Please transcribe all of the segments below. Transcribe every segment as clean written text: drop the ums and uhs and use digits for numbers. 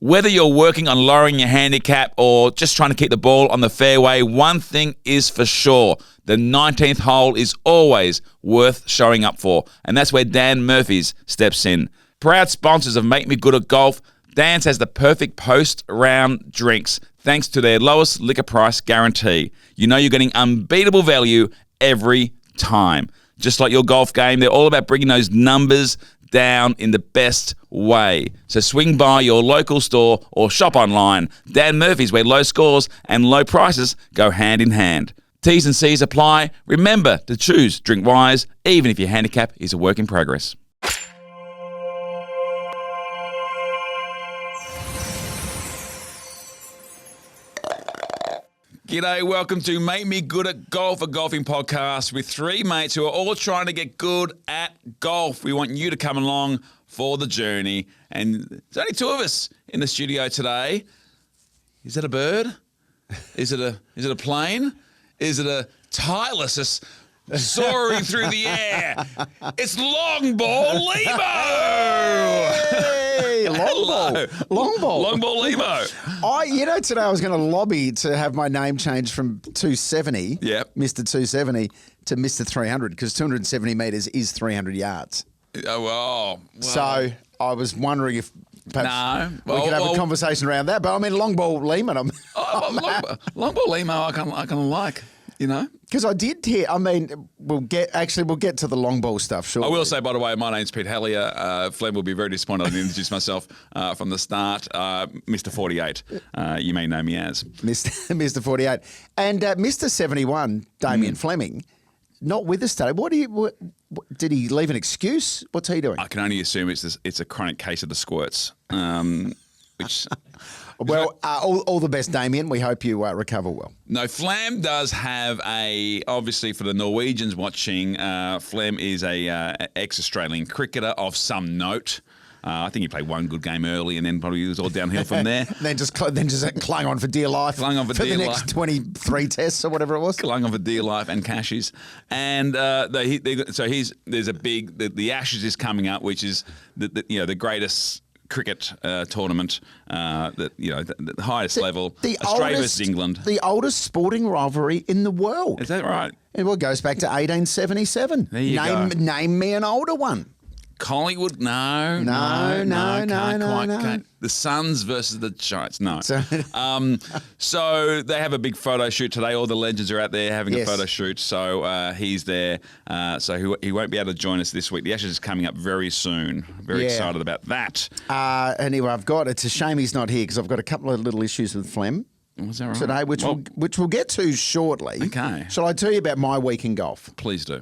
Whether you're working on lowering your handicap or just trying to keep the ball on the fairway, one thing is for sure. The 19th hole is always worth showing up for, and that's where Dan Murphy's steps in. Proud sponsors of Make Me Good at Golf, Dan's has the perfect post-round drinks thanks to their lowest liquor price guarantee. You know you're getting unbeatable value every time. Just like your golf game, they're all about bringing those numbers down in the best way. So swing by your local store or shop online. Dan Murphy's, where low scores and low prices go hand in hand. T's and C's apply. Remember to choose Drink Wise, even if your handicap is a work in progress. G'day, welcome to Make Me Good at Golf, a golfing podcast with three mates who are all trying to get good at golf. We want you to come along for the journey. And there's only two of us in the studio today. Is that a bird? Is it a plane? Is it a tireless soaring through the air? It's Long Ball Lehmo! Hey, long ball Lehmo. Today I was going to lobby to have my name changed from 270, Mr. 270, to Mr. 300, because 270 metres is 300 yards. Oh, well. So I was wondering if perhaps we could have a conversation around that. But I mean, long ball Lehman. Long Ball Lehmo, I kind of like. You know? Because I did hear, we'll get to the long ball stuff shortly. I will say, by the way, my name's Pete Hallier. Flem will be very disappointed I didn't introduce myself from the start. Mr. 48, you may know me as. Mr. 48. And Mr. 71, Damien Fleming, not with us today. Did he leave an excuse? What's he doing? I can only assume it's a chronic case of the squirts, which... Well, all the best, Damien. We hope you recover well. No, Flem does have obviously for the Norwegians watching, Flem is a ex-Australian cricketer of some note. I think he played one good game early and then probably it was all downhill from there. then just clung on for dear life. Clung on for the dear life. next 23 tests or whatever it was. Clung on for dear life and cashes. And there's a big, the Ashes is coming up, which is the greatest cricket tournament, the highest level, Australia versus England. The oldest sporting rivalry in the world. Is that right? It goes back to 1877. There you go. Name me an older one. Collingwood? No. The Suns versus the Giants? No. So they have a big photo shoot today. All the legends are out there having a photo shoot. So he's there. So he won't be able to join us this week. The Ashes is coming up very soon. Very excited about that. Anyway, it's a shame he's not here because I've got a couple of little issues with Flem. Was that right? Today, which we'll get to shortly. Okay. Shall I tell you about my week in golf? Please do.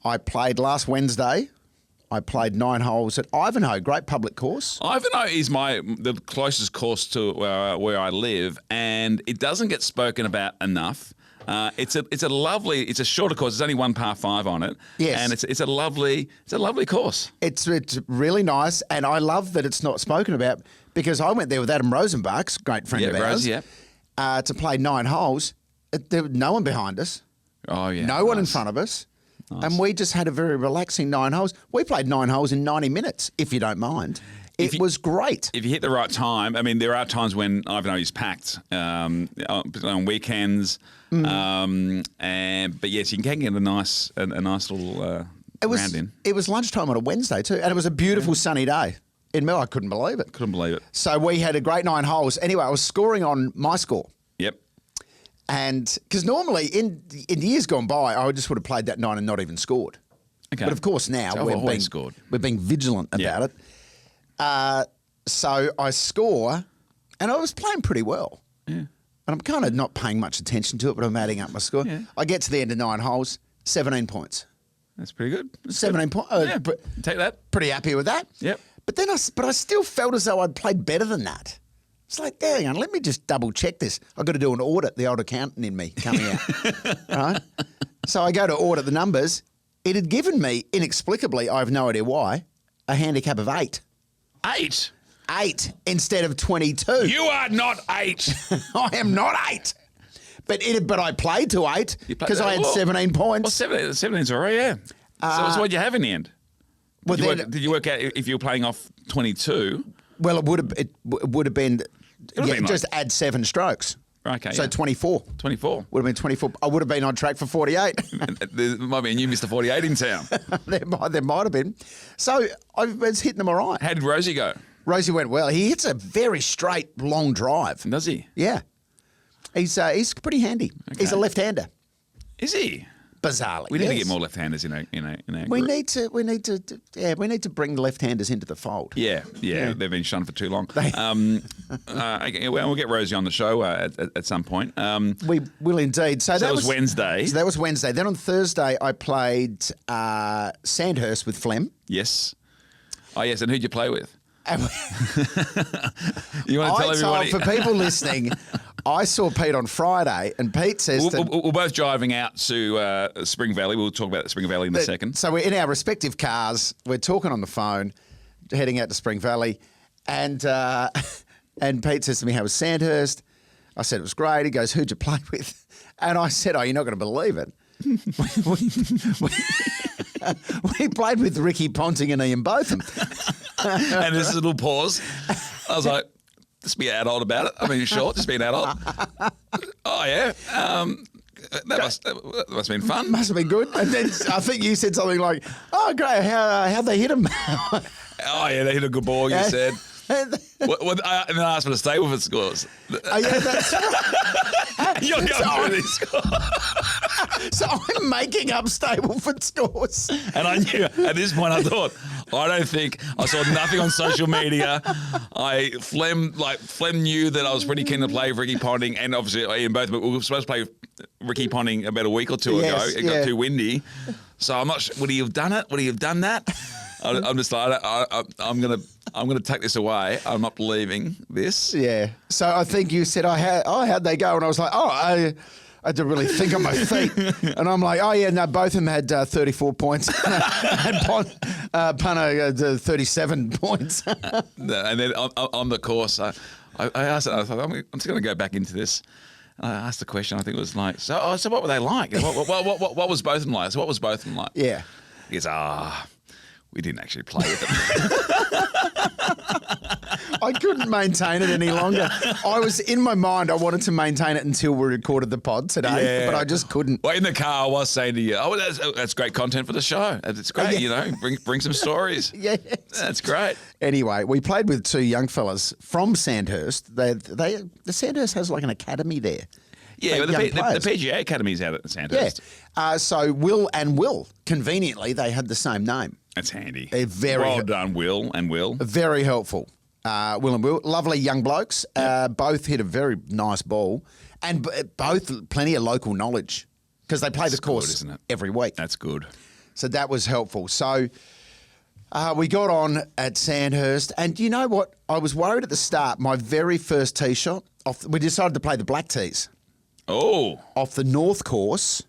I played last Wednesday. I played 9 holes at Ivanhoe, great public course. Ivanhoe is the closest course to where I live, and it doesn't get spoken about enough. It's a shorter course. There's only one par 5 on it. Yes, and it's a lovely course. It's really nice, and I love that it's not spoken about because I went there with Adam Rosenbach's great friend of ours, to play 9 holes. There was no one behind us. Oh yeah, no one in front of us. Nice. And we just had a very relaxing 9 holes. We played 9 holes in 90 minutes, if you don't mind. It was great. If you hit the right time, there are times when Ivanhoe is packed on weekends. But yes, you can get a nice little round in. It was lunchtime on a Wednesday too, and it was a beautiful sunny day in Mill. I couldn't believe it. So we had a great 9 holes. Anyway, I was scoring on my score. Yep. And because normally in years gone by, I just would have played that 9 and not even scored. Okay. But of course now we're being vigilant about it. So I score, and I was playing pretty well. Yeah. And I'm kind of not paying much attention to it, but I'm adding up my score. Yeah. I get to the end of 9 holes, 17 points. That's pretty good. 17 points. Take that. Pretty happy with that. Yep. But then I still felt as though I'd played better than that. It's like, dang on, let me just double check this. I've got to do an audit, the old accountant in me coming out. Right? So I go to audit the numbers. It had given me, inexplicably, I have no idea why, a handicap of 8. 8? 8 instead of 22. You are not 8. I am not 8. But I played to 8 because I had 17 points. Well, 17's all right, yeah. So what'd you have in the end? Did you work out if you were playing off 22? Well, it would have been just add 7 strokes. Okay. So 24. 24. Would have been 24. I would have been on track for 48. There might be a new Mr. 48 in town. there might have been. So I was hitting them all right. How did Rosie go? Rosie went well. He hits a very straight, long drive. Does he? Yeah. He's pretty handy. Okay. He's a left-hander. Is he? Bizarrely, we need to get more left-handers in our we group. need to bring left-handers into the fold. Yeah. They've been shunned for too long. We'll get Rosie on the show at some point. We will indeed. So that was Wednesday. So that was Wednesday. Then on Thursday, I played Sandhurst with Flem. Yes. Oh yes, and who'd you play with? You want to tell everybody? For people listening, I saw Pete on Friday, and Pete says we're both driving out to Spring Valley. We'll talk about Spring Valley in a second. So we're in our respective cars. We're talking on the phone, heading out to Spring Valley, and Pete says to me, "How was Sandhurst?" I said it was great. He goes, "Who'd you play with?" And I said, "Oh, you're not going to believe it. We played with Ricky Ponting and Ian Botham." And there's a little pause. I was like, just be adult about it. I mean, sure, just be an adult. Oh, yeah. That must have been fun. Must have been good. And then I think you said something like, "Oh, great, how'd they hit him?" Oh, yeah, they hit a good ball, you said. And then I asked for the Stableford scores. Oh, yeah, that's right. You're going through these scores. So I'm making up Stableford scores. And I knew, at this point, I thought, I saw nothing on social media. Flem knew that I was pretty keen to play Ricky Ponting, and obviously Ian both, but we were supposed to play Ricky Ponting about a week or two ago. It got too windy. So I'm not sure, would he have done it? Would he have done that? I'm just like, I'm gonna take this away. I'm not believing this. Yeah. So I think you said, how'd they go? And I was like, I had to really think on my feet. And I'm like, oh, yeah, no, both of them had 34 points. And Punter 37 points. And then on the course, I asked, I thought, I'm just going to go back into this. And I asked the question, I think it was like, so what were they like? What was both of them like? So what was both of them like? Yeah. He goes, we didn't actually play with them. I couldn't maintain it any longer. I was in my mind, I wanted to maintain it until we recorded the pod today, but I just couldn't. Well, in the car, I was saying to you, that's great content for the show. It's great, bring some stories. Yeah, that's great. Anyway, we played with 2 young fellas from Sandhurst. The Sandhurst has like an academy there. Yeah, the PGA Academy's out at Sandhurst. Yeah. So Will and Will, conveniently, they had the same name. That's handy. They're very well done, Will and Will. Very helpful. Will and Will, lovely young blokes. Both hit a very nice ball, and both plenty of local knowledge because they play the course isn't it? Every week. That's good. So that was helpful. So we got on at Sandhurst, and you know what? I was worried at the start. My very first tee shot, we decided to play the black tees. Oh. Off the north course,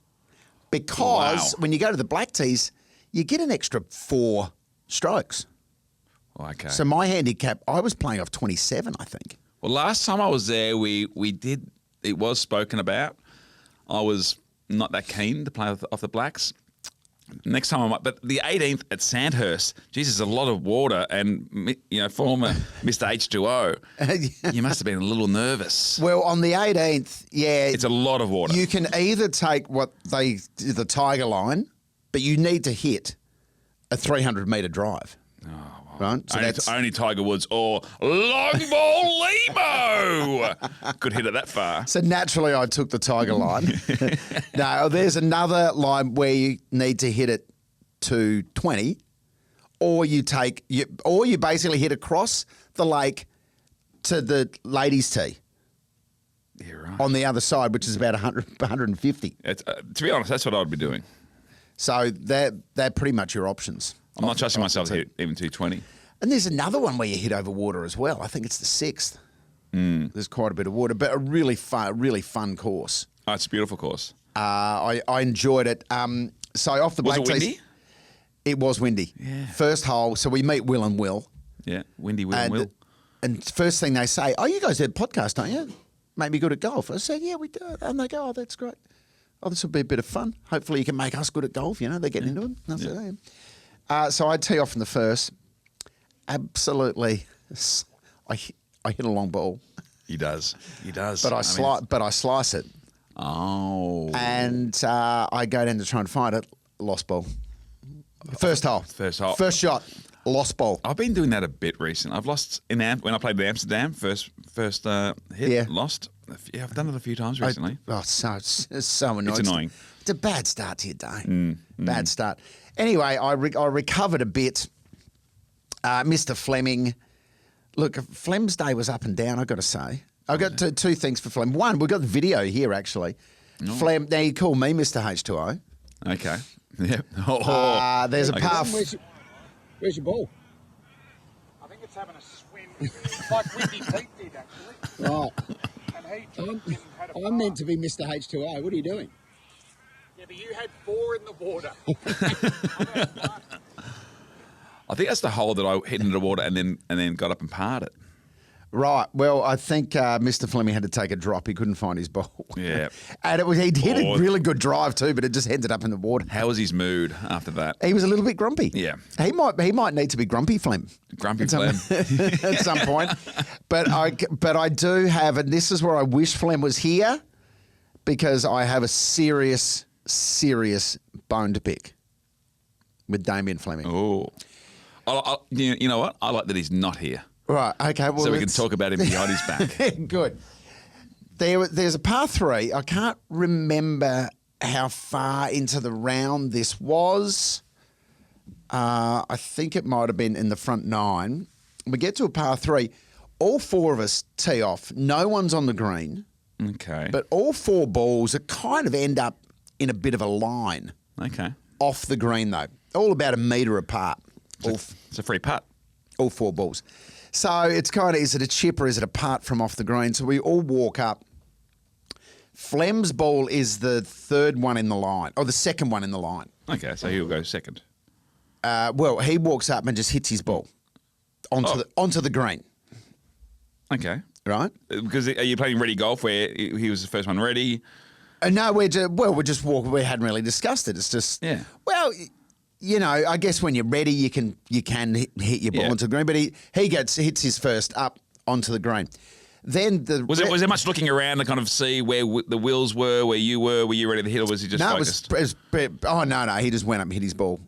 because when you go to the black tees, you get an extra 4 strokes. Okay. So my handicap, I was playing off 27, I think. Well, last time I was there, we did. It was spoken about. I was not that keen to play off the blacks. Next time I might. But the 18th at Sandhurst, Jesus, a lot of water, and former Mr. H2O. You must have been a little nervous. Well, on the 18th, it's a lot of water. You can either take the Tiger line, but you need to hit a 300-metre drive. Oh, wow. Right? So that's only Tiger Woods or long ball Lehmo could hit it that far. So naturally, I took the Tiger line. No, there's another line where you need to hit it to 20, or you basically hit across the lake to the ladies' tee. Yeah, right. On the other side, which is about 150. To be honest, that's what I'd be doing. So they're pretty much your options. I'm not trusting myself to hit even 220. And there's another one where you hit over water as well. I think it's the 6th. There's quite a bit of water, but a really fun course. Oh, it's a beautiful course. I enjoyed it. So off the black tees. Was it windy? It was windy. Yeah. First hole, so we meet Will and Will. Yeah, windy Will and Will. And first thing they say, "Oh, you guys do a podcast, don't you? Make me good at golf." I said, "Yeah, we do." And they go, "Oh, that's great. Oh, this will be a bit of fun. Hopefully you can make us good at golf." They're getting into it. And I said, "Yeah." So I tee off from the first. Absolutely I hit a long ball. He does. But I slice it. Oh. And I go down to try and find it. Lost ball. First hole. First shot. Lost ball. I've been doing that a bit recently. I've lost when I played in Amsterdam. First hit. Lost. Yeah, I've done it a few times recently. It's so annoying. It's annoying. It's a bad start to your day. Bad start. Anyway, I recovered a bit. Mr. Fleming. Look, Flem's day was up and down, I've got to say. I've got two things for Flem. One, we've got the video here, actually. Oh. Flem, now you call me Mr. H2O. Okay. Yep. There's a par. Where's your ball? I think it's having a swim. Like Windy Pete did, actually. Right. And he had a I'm meant to be Mr. H2O. What are you doing? Yeah, but you had 4 in the water. I think that's the hole that I hit into the water and then got up and parred it. Right. Well, I think Mr. Fleming had to take a drop. He couldn't find his ball. Yeah. And he'd hit a really good drive too, but it just ended up in the water. How was his mood after that? He was a little bit grumpy. Yeah. He might need to be grumpy Flem. Grumpy Flem. At some point. But I do have, and this is where I wish Flem was here, because I have a serious bone to pick with Damien Fleming. Oh. You know what? I like that he's not here. Right, okay. Well, so we can talk about him behind his back. Good. There's a par 3. I can't remember how far into the round this was. I think it might have been in the front 9. We get to a par 3. All 4 of us tee off. No one's on the green. Okay. But all 4 balls kind of end up in a bit of a line. Okay. Off the green, though. All about a metre apart. It's a free putt. All 4 balls. So it's kind of, is it a chip or is it a putt from off the green? So we all walk up. Flem's ball is the 3rd one in the line, or the 2nd one in the line. Okay, so he'll go second. Well, he walks up and just hits his ball onto the green. Okay. Right? Because are you playing ready golf where he was the first one ready? No, we're just walking. We hadn't really discussed it. It's just, well, you know, I guess when you're ready, you can hit your ball onto the green. But he hits his first up onto the green. Then was there much looking around to kind of see where the wheels were, where you ready to hit, or was he just focused? No, he just went up and hit his ball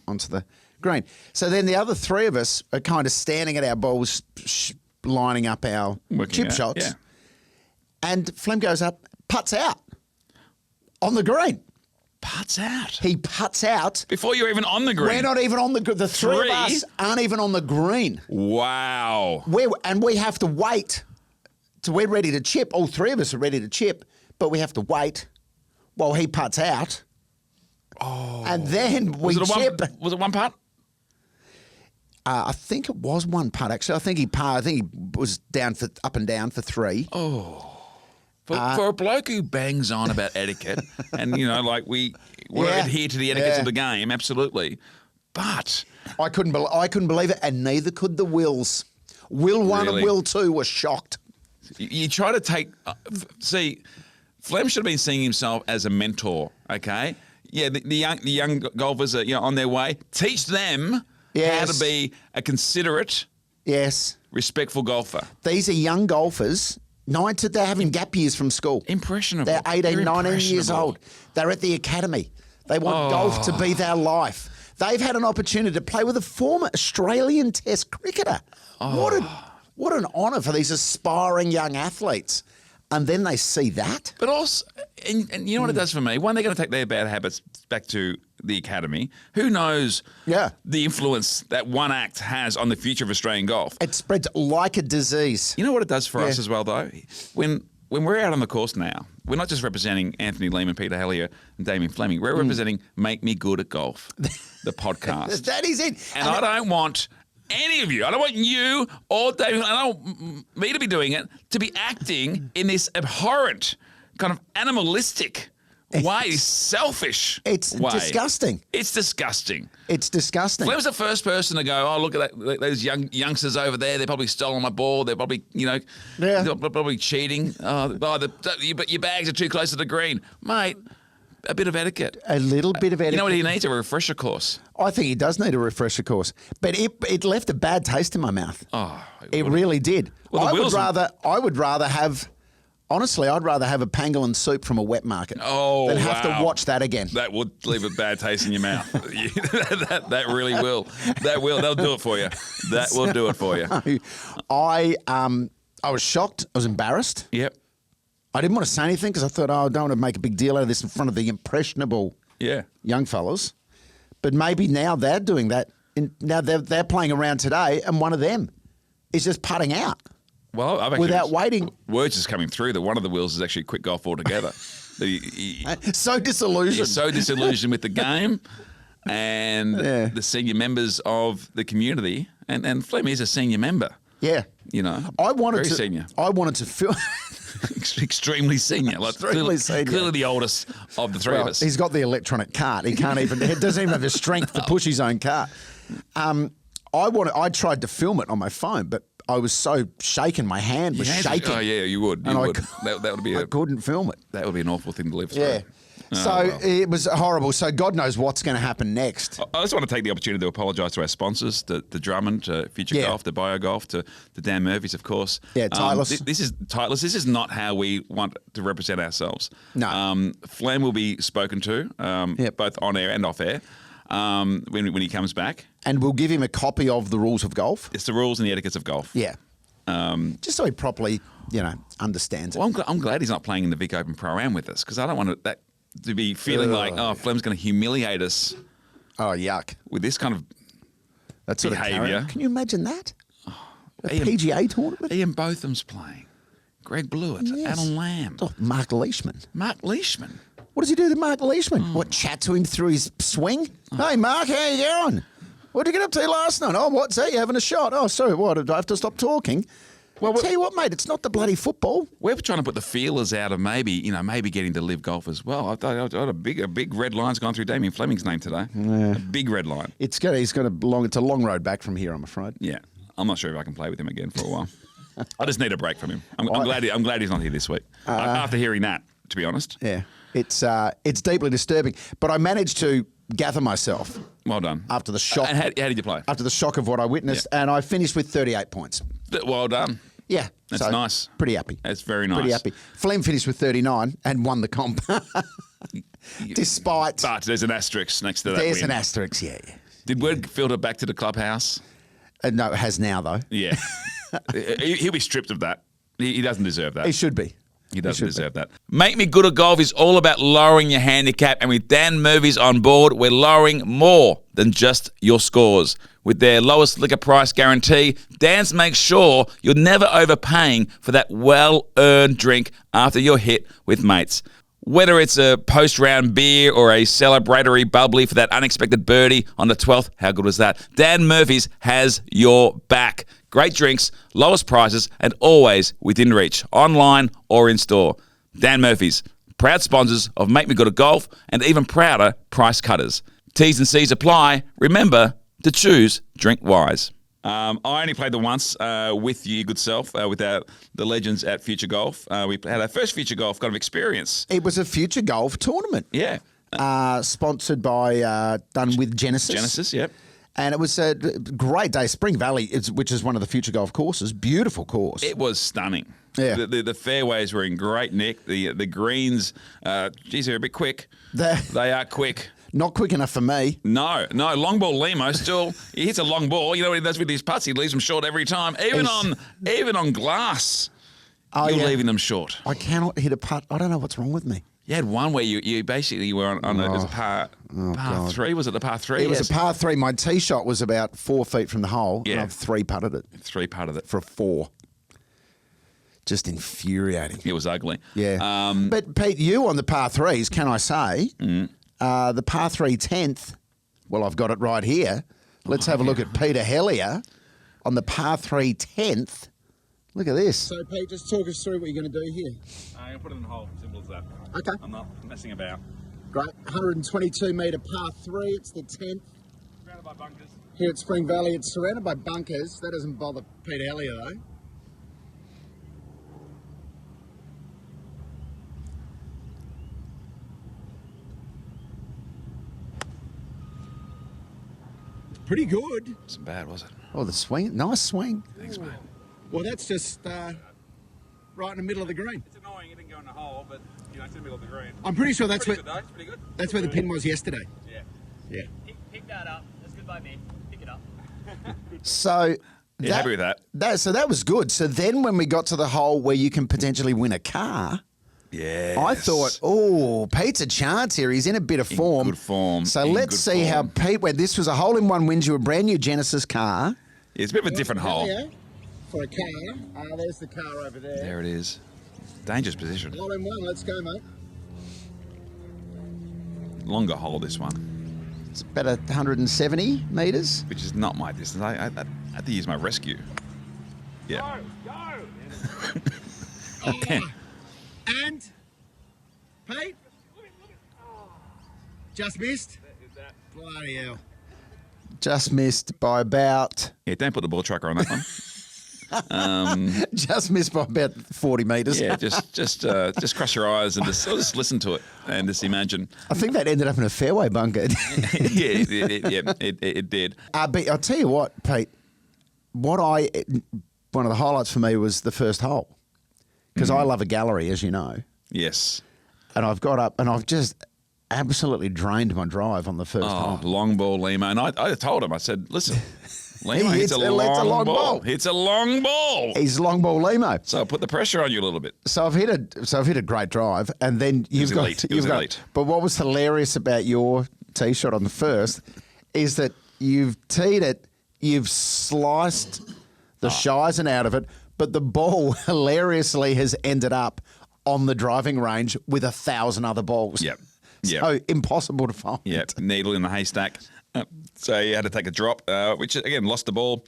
onto the green. So then the other 3 of us are kind of standing at our balls, lining up our chip shots. Yeah. And Flem goes up, putts out on the green. Putts out. He putts out before you're even on the green. We're not even on the green. The 3 of us aren't even on the green. Wow. We have to wait. So we're ready to chip. All 3 of us are ready to chip, but we have to wait while he putts out. Oh. And then we chip. Was it 1 putt? I think it was 1 putt actually. I think he was up and down for 3. Oh. For a bloke who bangs on about etiquette, and you know, like we adhere to the etiquettes of the game, absolutely. But I couldn't believe it, and neither could the Wills. Will 1 and Will 2 were shocked. You try to take see, Flem should have been seeing himself as a mentor. Okay, yeah, the young golfers are on their way. Teach them how to be a considerate, respectful golfer. These are young golfers. They're having gap years from school. Impressionable. They're 18, 19 years old. They're at the academy. They want golf to be their life. They've had an opportunity to play with a former Australian Test cricketer. What an honour for these aspiring young athletes. And then they see that. But also, and you know what it does for me? One, they're going to take their bad habits back to the academy. Who knows the influence that one act has on the future of Australian golf? It spreads like a disease. You know what it does for us as well, though? When we're out on the course now, we're not just representing Anthony Lehman, Peter Hellier, and Damien Fleming. We're representing Make Me Good at Golf, the podcast. That is it. And I don't want any of you. I don't want you or David. I don't want me to be doing it, to be acting in this abhorrent, kind of animalistic way, selfish way. Disgusting. It's disgusting. It's disgusting. Flem's the first person to go, oh, look at that, those youngsters over there. They're probably stolen my ball. They're probably, they're probably cheating. But your bags are too close to the green. Mate, a bit of etiquette. A little bit of etiquette. You know what he needs? A refresher course. I think he does need a refresher course. But it left a bad taste in my mouth. Oh, it really did. Well, I would rather have. Honestly, I'd rather have a pangolin soup from a wet market than have to watch that again. That would leave a bad taste in your mouth. that really will. That'll do it for you. That will do it for you. I was shocked. I was embarrassed. Yep. I didn't want to say anything because I thought, I don't want to make a big deal out of this in front of the impressionable young fellas. But maybe now they're doing that. Now they're playing around today, and one of them is just putting out. Well, I've actually without waiting. Words is coming through that one of the Wills is actually quit golf altogether. So disillusioned. He's so disillusioned with the game and the senior members of the community. And Flem is a senior member. Yeah. You know, very senior. I wanted to feel... Extremely senior. Like Extremely senior. Clearly the oldest of the three of us. He's got the electronic cart. He doesn't even have the strength to push his own cart. I tried to film it on my phone, but I was so shaken. My hand was shaking. Oh yeah, you would. That would be. I couldn't film it. That would be an awful thing to live through. Yeah. It was horrible. So God knows what's going to happen next. I just want to take the opportunity to apologise to our sponsors, to Drummond, to Future Golf, to BioGolf, to Dan Murphy's, of course. Yeah, Titleist. This is Titleist. This is not how we want to represent ourselves. No. Flem will be spoken to, both on air and off air, when he comes back. And we'll give him a copy of the rules of golf. It's the rules and the etiquettes of golf. Yeah. Just so he properly, understands it. Well, I'm glad he's not playing in the Vic Open Pro-Am with us, because I don't want that to be feeling Flem's going to humiliate us. Oh, yuck. With this kind of behaviour. Can you imagine that? A PGA tournament? Ian Botham's playing. Greg Blewett. Yes. Alan Lamb. Oh, Mark Leishman. What does he do to Mark Leishman? What, chat to him through his swing? Hey, Mark, how you going? What did you get up to last night? Oh, what's that? You having a shot? Oh, sorry, what? Do I have to stop talking? Well, I'll tell you what, mate, it's not the bloody football. We're trying to put the feelers out of maybe getting to live golf as well. I thought a big red line's gone through Damien Fleming's name today. Yeah. A big red line. It's a long road back from here, I'm afraid. Yeah. I'm not sure if I can play with him again for a while. I just need a break from him. I'm glad he's not here this week. After hearing that, to be honest. Yeah. It's deeply disturbing. But I managed to gather myself. Well done. After the shock. And how did you play? After the shock of what I witnessed, and I finished with 38 points. Well done. Yeah. That's nice. Pretty happy. That's very nice. Pretty happy. Flem finished with 39 and won the comp. Despite... But there's an asterisk next to that There's win. an asterisk, yeah. Did word filter back to the clubhouse? No, it has now, though. Yeah. He'll be stripped of that. He doesn't deserve that. He should be. He doesn't deserve that. Make Me Good at Golf is all about lowering your handicap, and with Dan Murphy's on board, we're lowering more than just your scores. With their lowest liquor price guarantee, Dan's makes sure you're never overpaying for that well-earned drink after you're hit with mates. Whether it's a post-round beer or a celebratory bubbly for that unexpected birdie on the 12th, how good was that? Dan Murphy's has your back. Great drinks, lowest prices, and always within reach, online or in store. Dan Murphy's, proud sponsors of Make Me Good at Golf, and even prouder price cutters. T's and C's apply. Remember to choose Drink Wise. I only played the once with you, good self, with the legends at Future Golf. We had our first Future Golf kind of experience. It was a Future Golf tournament. Yeah. Sponsored by, done with Genesis. Genesis, yep. And it was a great day. Spring Valley, which is one of the Future Golf courses, beautiful course. It was stunning. Yeah. The fairways were in great nick. The greens, they're a bit quick. They are quick. Not quick enough for me. No. Long ball Lehmo still, he hits a long ball. You know what he does with his putts? He leaves them short every time. Even on glass, you're leaving them short. I cannot hit a putt. I don't know what's wrong with me. You had one where you basically were on it was a par three. Was it the par three? It was a par three. My tee shot was about 4 feet from the hole. Yeah. And I've three putted it. For a 4. Just infuriating. It was ugly. Yeah. But Pete, you on the par threes, can I say, the par 3 10th, well, I've got it right here. Let's have a look at Peter Hellier on the par 3 10th. Look at this. So, Pete, just talk us through what you're going to do here. I'm going to put it in the hole. Simple as that. Okay. I'm not messing about. Great. 122 metre par 3. It's the 10th. Surrounded by bunkers. Here at Spring Valley, it's surrounded by bunkers. That doesn't bother Peter Hellier, though. pretty good. Wasn't bad, was it? Oh, the swing. Nice swing. Thanks, mate. Well, that's just right in the middle of the green. It's annoying it didn't go in the hole, but you know, it's in the middle of the green. I'm pretty sure that's Pretty where good, though. It's pretty good. that's where the pin was yesterday. Yeah. Yeah. Pick that up. That's good by me. Pick it up. So. Yeah, happy with that. So that was good. So then when we got to the hole where you can potentially win a car, yeah, I thought, oh, Pete's a chance here. He's in a bit of form. Good form. So let's see how Pete went. This was a hole-in-one wins you a brand new Genesis car. Yeah, it's a bit of a different hole. Yeah. For a car. There's the car over there. There it is. Dangerous position. Hole in one. Let's go, mate. Longer hole, this one. It's about 170 metres. Which is not my distance. I had to use my rescue. Yeah. Go. And Pete? Just missed? Bloody hell. Just missed by about... Yeah, don't put the ball tracker on that one. Just missed by about 40 metres. Yeah, just cross your eyes and just listen to it and just imagine. I think that ended up in a fairway bunker. Yeah, it did. But I'll tell you what, Pete, one of the highlights for me was the first hole. Because I love a gallery, as you know. Yes. And I've got up and I've just absolutely drained my drive on the first hole. Long ball, Lehmo. And I told him, I said, listen, Lehmo hits a long ball. It's a long ball. He's long ball Lehmo. So I put the pressure on you a little bit. So I've hit a great drive, and then you've got. It was elite. But what was hilarious about your tee shot on the first is that you've teed it, you've sliced the shizen out of it, but the ball hilariously has ended up on the driving range with 1,000 other balls. Yep. So impossible to find. Yep. Needle in the haystack. So you had to take a drop, which again lost the ball.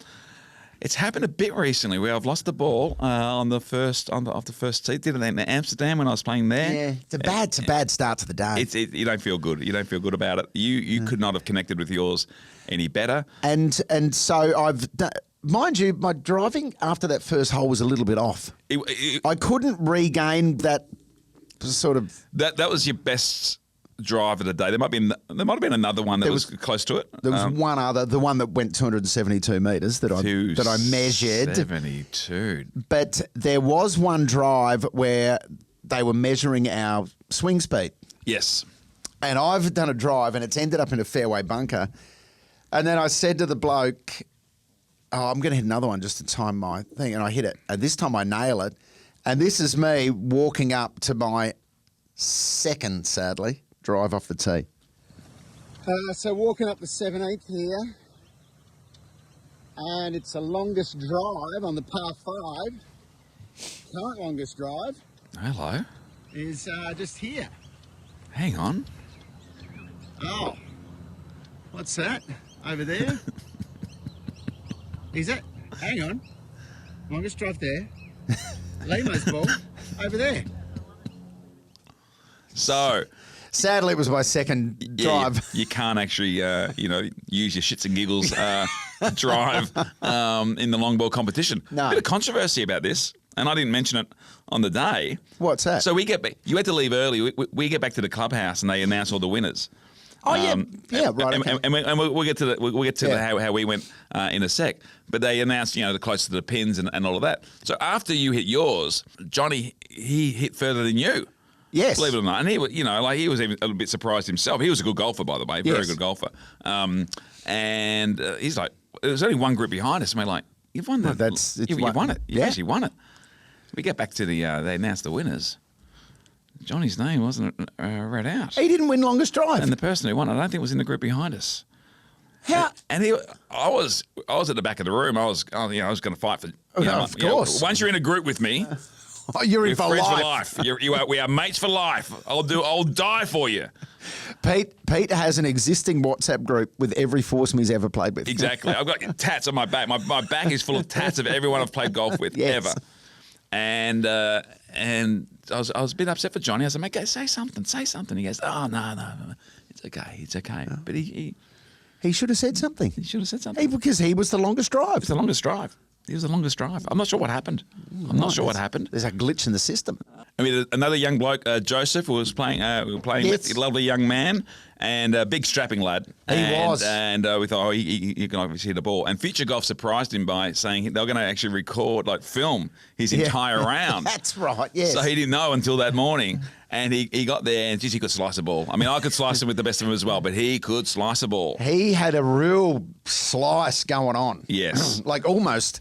It's happened a bit recently where I've lost the ball off the first tee. Did it in Amsterdam when I was playing there. Yeah, it's a bad start to the day. You don't feel good. You don't feel good about it. You could not have connected with yours any better. And so I've done. Mind you, my driving after that first hole was a little bit off. I couldn't regain that sort of. That was your best drive of the day. There might have been another one that was close to it. There was one other, the one that went 272 metres that I measured. 72. But there was one drive where they were measuring our swing speed. Yes. And I've done a drive and it's ended up in a fairway bunker. And then I said to the bloke, I'm going to hit another one just to time my thing. And I hit it. And this time I nail it. And this is me walking up to my second, sadly, drive off the tee. So walking up the 17th here. And it's the longest drive on the par 5. Current longest drive. Hello. Is just here. Hang on. Oh. What's that? Over there? Is it? Hang on. Longest drive there. Lehmo's ball. Over there. So, sadly, it was my second drive. You can't actually, use your shits and giggles drive in the long ball competition. No. A bit of controversy about this, and I didn't mention it on the day. What's that? So you had to leave early. We get back to the clubhouse, and they announce all the winners. Oh right. And we'll get to how we went in a sec. But they announced, the close to the pins and all of that. So after you hit yours, Johnny, he hit further than you. Yes, believe it or not, and he was even a little bit surprised himself. He was a good golfer, by the way, very good golfer. And he's like, there's only one group behind us, and we're like, you've won that. You've won it. You actually won it. We get back to they announced the winners. Johnny's name wasn't read out. He didn't win longest drive. And the person who won, I don't think was in the group behind us. How? And I was at the back of the room. I was going to fight for. Of course. Once you're in a group with me, you're in we're for friends life. for life. We are mates for life. I'll die for you. Pete has an existing WhatsApp group with every foursome he's ever played with. Exactly. I've got tats on my back. My back is full of tats of everyone I've played golf with ever. And I was a bit upset for Johnny. I said, mate, say something. He goes, oh, no. It's okay. No. But he should have said something. He should have said something. Because he was the longest drive. He was the longest drive. I'm not sure what happened. There's a glitch in the system. I mean, another young bloke, Joseph, who was playing. We were playing with a lovely young man and a big strapping lad. He was, and we thought, he can obviously hit the ball. And Future Golf surprised him by saying they were going to actually record, like, film his entire round. That's right. Yes. So he didn't know until that morning, and he got there, and geez, he could slice a ball. I mean, I could slice him with the best of them as well, but he could slice a ball. He had a real slice going on. Yes, like almost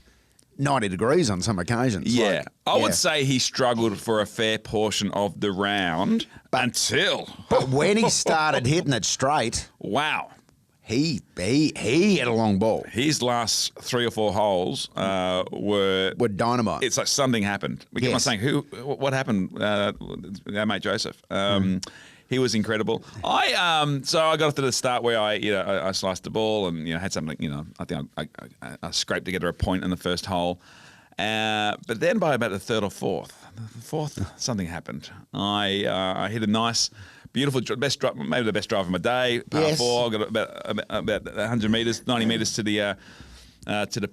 90 degrees on some occasions. Yeah. Like, I would say he struggled for a fair portion of the round until. But when he started hitting it straight, wow. He had a long ball. His last 3 or 4 holes were dynamite. It's like something happened. We keep on saying, what happened? Our mate Joseph. He was incredible. So I got to the start where I sliced the ball and had something. I think I scraped to get her a point in the first hole. But then by about the third or fourth, something happened. I hit a nice, beautiful, maybe the best drive of my day. Par 4. I got about 100 meters, 90 meters to the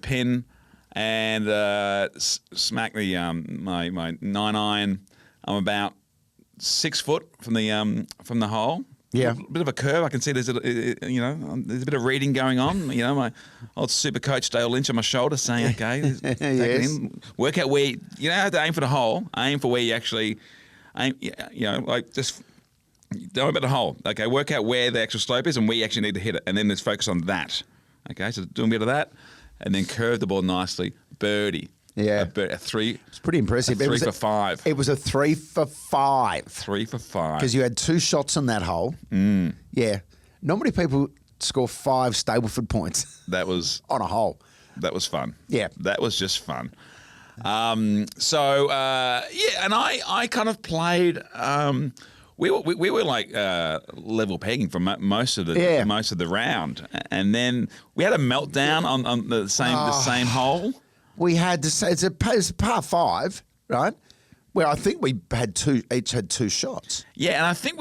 pin, and smacked my 9-iron. I'm about 6 foot from the hole. Yeah, a bit of a curve. I can see there's a bit of reading going on. My old super coach Dale Lynch on my shoulder saying, "Okay, work out where you have to aim for the hole. Aim for where you actually aim. Like just don't worry about the hole. Okay, work out where the actual slope is and where you actually need to hit it, and then let's focus on that. Okay, so doing a bit of that, and then curve the ball nicely, birdie." Yeah, a 3. It's pretty impressive. 3 for 5. It was a 3 for 5. 3 for 5. Because you had 2 shots on that hole. Yeah, not many people score 5 Stableford points. That was on a hole. That was fun. Yeah, that was just fun. And I kind of played. We were like level pegging for most of the round, and then we had a meltdown on the same hole. We had to say it's a par 5, right? Where I think we each had 2 shots. Yeah, and I think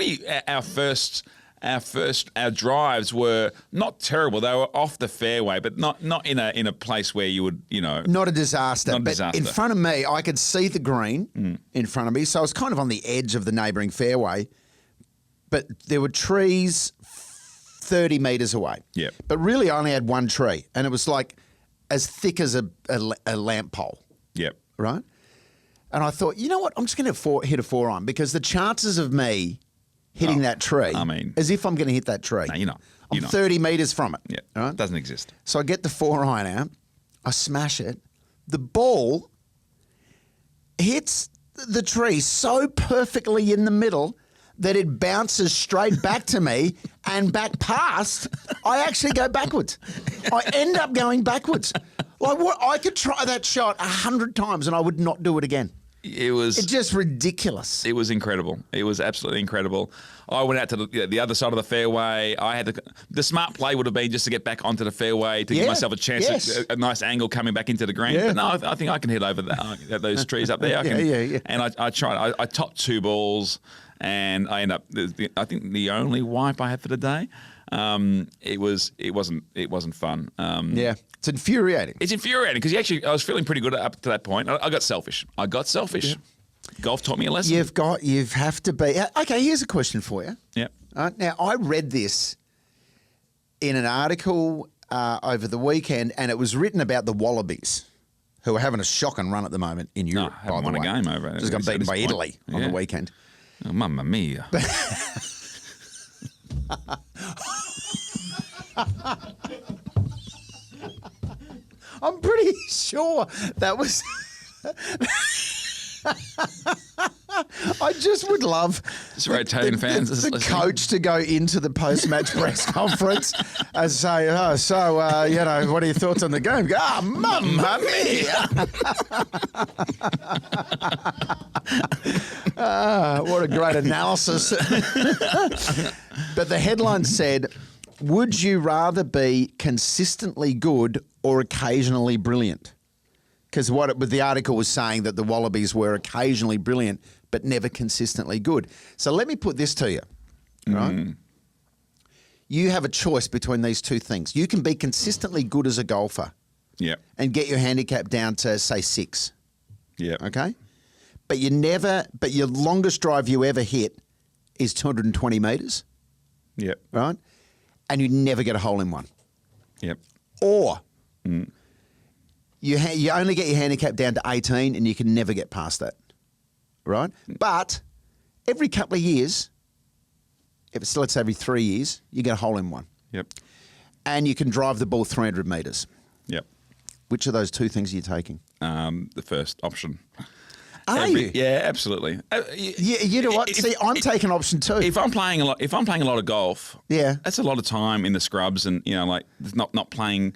our drives were not terrible. They were off the fairway, but not in a place where you would not a disaster. But in front of me, I could see the green in front of me, so I was kind of on the edge of the neighbouring fairway. But there were trees 30 metres away. Yeah. But really, I only had one tree, and it was like as thick as a lamp pole. Yep. Right? And I thought, you know what? I'm just going to hit a 4-iron because the chances of me hitting that tree, as if I'm going to hit that tree. No, you're not. I'm 30 metres from it. Yeah. Right? It doesn't exist. So I get the 4-iron out. I smash it. The ball hits the tree so perfectly in the middle that it bounces straight back to me and back past. I actually go backwards. I end up going backwards. Like what? I could try that shot 100 times and I would not do it again. It's just ridiculous. It was incredible. It was absolutely incredible. I went out to the other side of the fairway. The smart play would have been just to get back onto the fairway to give myself a chance, a nice angle coming back into the green. Yeah. But no, I think I can hit over those trees up there. And I tried. I topped 2 balls. And I end up, I think the only wipe I had for the day. It wasn't fun. It's infuriating. It's infuriating because I was feeling pretty good up to that point. I got selfish. Yeah. Golf taught me a lesson. You have to be. Okay, here's a question for you. Yeah. Now, I read this in an article over the weekend, and it was written about the Wallabies, who are having a shocking run at the moment in Europe. No, haven't won a game over it. Just got beaten by Italy on the weekend. Oh, mamma mia. I'm pretty sure that was... I just would love rotating fans the coach to go into the post-match press conference and say, what are your thoughts on the game? Go, mamma mia. What a great analysis. But the headline said, would you rather be consistently good or occasionally brilliant? Because the article was saying that the Wallabies were occasionally brilliant but never consistently good. So let me put this to you, right? You have a choice between these two things. You can be consistently good as a golfer and get your handicap down to, say, 6. Yeah. Okay? but your longest drive you ever hit is 220 metres. Yep. Right? And you never get a hole in one. Yep. Or you only get your handicap down to 18 and you can never get past that. Right? But every couple of years, let's say every 3 years, you get a hole in one. Yep. And you can drive the ball 300 metres. Yep. Which of those two things are you taking? The first option. Are you? Yeah, absolutely. You know what? See, I'm taking option 2. If I'm playing a lot of golf, yeah, that's a lot of time in the scrubs, and like not playing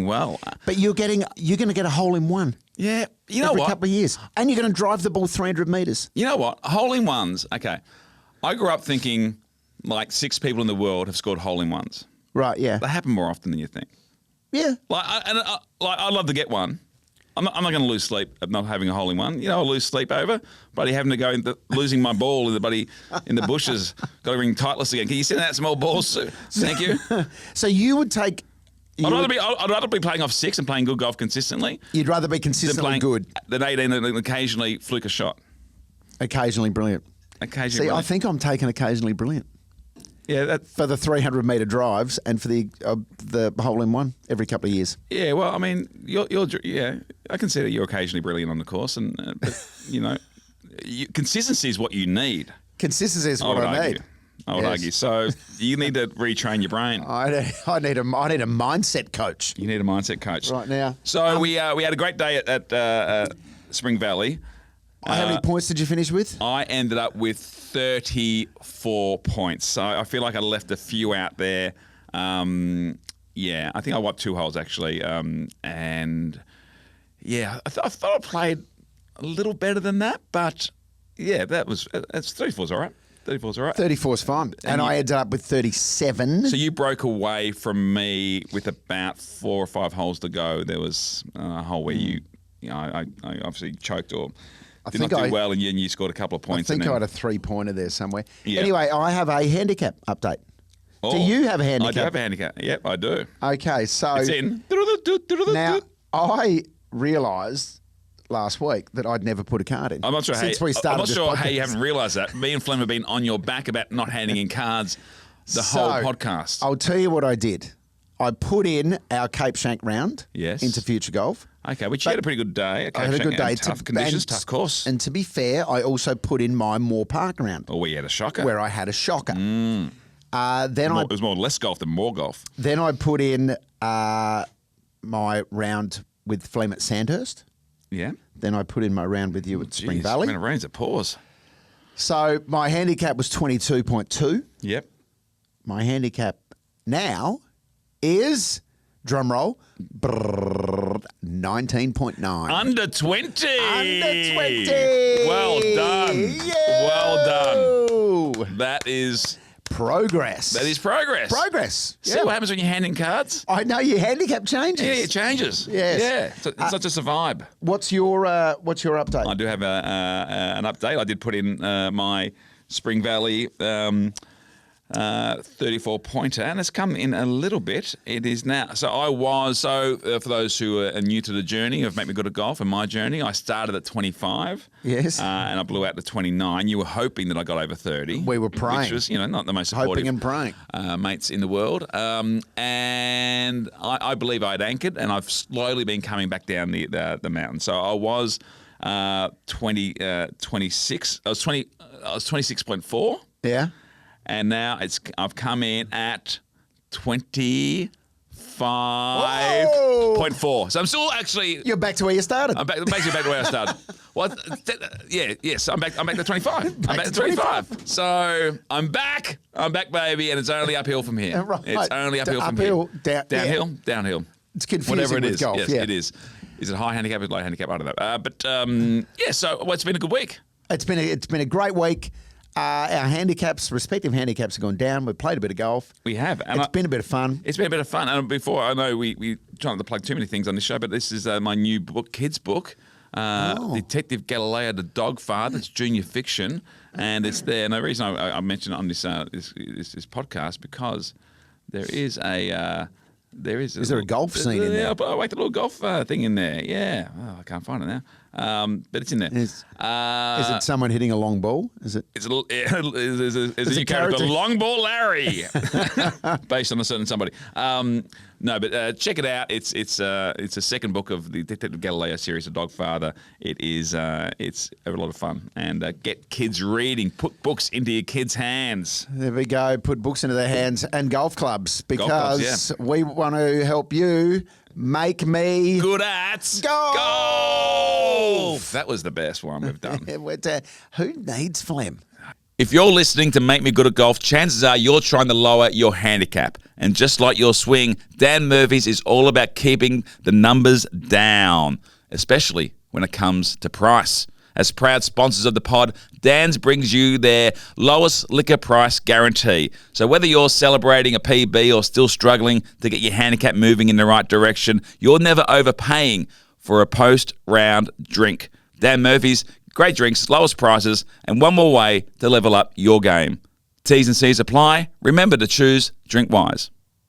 well. But you're going to get a hole in one. Yeah, you know every what? couple of years, and you're going to drive the ball 300 metres. You know what? Hole in ones. Okay, I grew up thinking like 6 people in the world have scored hole in ones. Right. Yeah. They happen more often than you think. Yeah. I'd love to get one. I'm not going to lose sleep of not having a hole in one. I'll lose sleep over buddy having to go into losing my ball in the bushes. Got to ring Titleist again. Can you send out some more balls, Sue? Thank you. So you would take. I'd rather be playing off 6 and playing good golf consistently. You'd rather be consistently good than 18 and occasionally fluke a shot. Occasionally brilliant. Occasionally. See, I think I'm taking occasionally brilliant. Yeah, for the 300-metre drives and for the hole in one every couple of years. Yeah, well, I mean, I consider you're occasionally brilliant on the course, and but, consistency is what you need. Consistency is what I need. I would argue. So you need to retrain your brain. I need a mindset coach. You need a mindset coach right now. So we had a great day at Spring Valley. How many points did you finish with? I ended up with 34 points. So I feel like I left a few out there. I think I wiped 2 holes actually. And yeah, I thought I played a little better than that, but yeah, that's 34's all right. 34's all right. 34's fine. And I ended up with 37. So you broke away from me with about 4 or 5 holes to go. There was a hole where I obviously choked or did not do well, and you scored a couple of points. I think I had a 3-pointer there somewhere. Yeah. Anyway, I have a handicap update. Oh, do you have a handicap? I do have a handicap. Yep, I do. Okay, so it's in. Now, I realised last week that I'd never put a card in. I'm not sure how you haven't realised that. Me and Flem have been on your back about not handing in cards the whole podcast. I'll tell you what I did. I put in our Cape Shank round into Future Golf. Okay, which you had a pretty good day. I had a good day. Tough conditions, tough course. And to be fair, I also put in my Moore Park round. Oh, where you had a shocker. Where I had a shocker. It was more less golf than more golf. Then I put in my round with Flem at Sandhurst. Yeah. Then I put in my round with you at Spring Valley. When it rains, it pours. So my handicap was 22.2. Yep. My handicap now is, drum roll, 19.9. Under 20. Under 20. Well done. Yeah. Well done. That is progress. That is progress. Progress. See what happens when you're handing cards? I know your handicap changes. Yeah, it changes. Yes. Yeah. It's not just a vibe. What's your update? I do have an update. I did put in my Spring Valley 34-pointer, and it's come in a little bit. It is now. For those who are new to the journey of Make Me Good at Golf and my journey, I started at 25. Yes. And I blew out to 29. You were hoping that I got over 30. We were praying. Which was, not the most supportive. Hoping and praying. Mates in the world. And I believe I'd anchored, and I've slowly been coming back down the mountain. So I was 26. I was 26.4. Yeah. And now I've come in at 25.4. So I'm still actually. You're back to where you started. I'm basically back to where I started. Well, yes. I'm back to 25. I'm back to 25. So I'm back. I'm back, baby, and it's only uphill from here. Right. It's only uphill from here. Downhill. Downhill. It's confusing Whatever it with is. golf. Yes, it is. Is it high handicap or low handicap? I don't know. So it's been a good week. It's been a great week. Our respective handicaps have gone down. We've played a bit of golf. We have. And it's been a bit of fun. It's been a bit of fun. And before, I know we try not to plug too many things on this show, but this is my new book, kids' book, Detective Galileo, the Dog Father. It's junior fiction, and it's there. And the reason I mention it on this podcast because there is a. Is there a golf scene in there? I like the little golf thing in there. Yeah. Oh, I can't find it now. But it's in there. Is it someone hitting a long ball? Is it? It's a new character, Long Ball Larry, based on a certain somebody. No, but check it out. It's a second book of the Detective Galileo series of Dogfather. It's a lot of fun, and get kids reading. Put books into your kids' hands. There we go. Put books into their hands and golf clubs because we want to help you. Make me good at golf. That was the best one we've done. Who needs Flem? If you're listening to Make Me Good at Golf, chances are you're trying to lower your handicap. And just like your swing, Dan Murphy's is all about keeping the numbers down, especially when it comes to price. As proud sponsors of the pod, Dan's brings you their lowest liquor price guarantee. So whether you're celebrating a PB or still struggling to get your handicap moving in the right direction, you're never overpaying for a post-round drink. Dan Murphy's, great drinks, lowest prices, and one more way to level up your game. T's and C's apply. Remember to choose Drink Wise.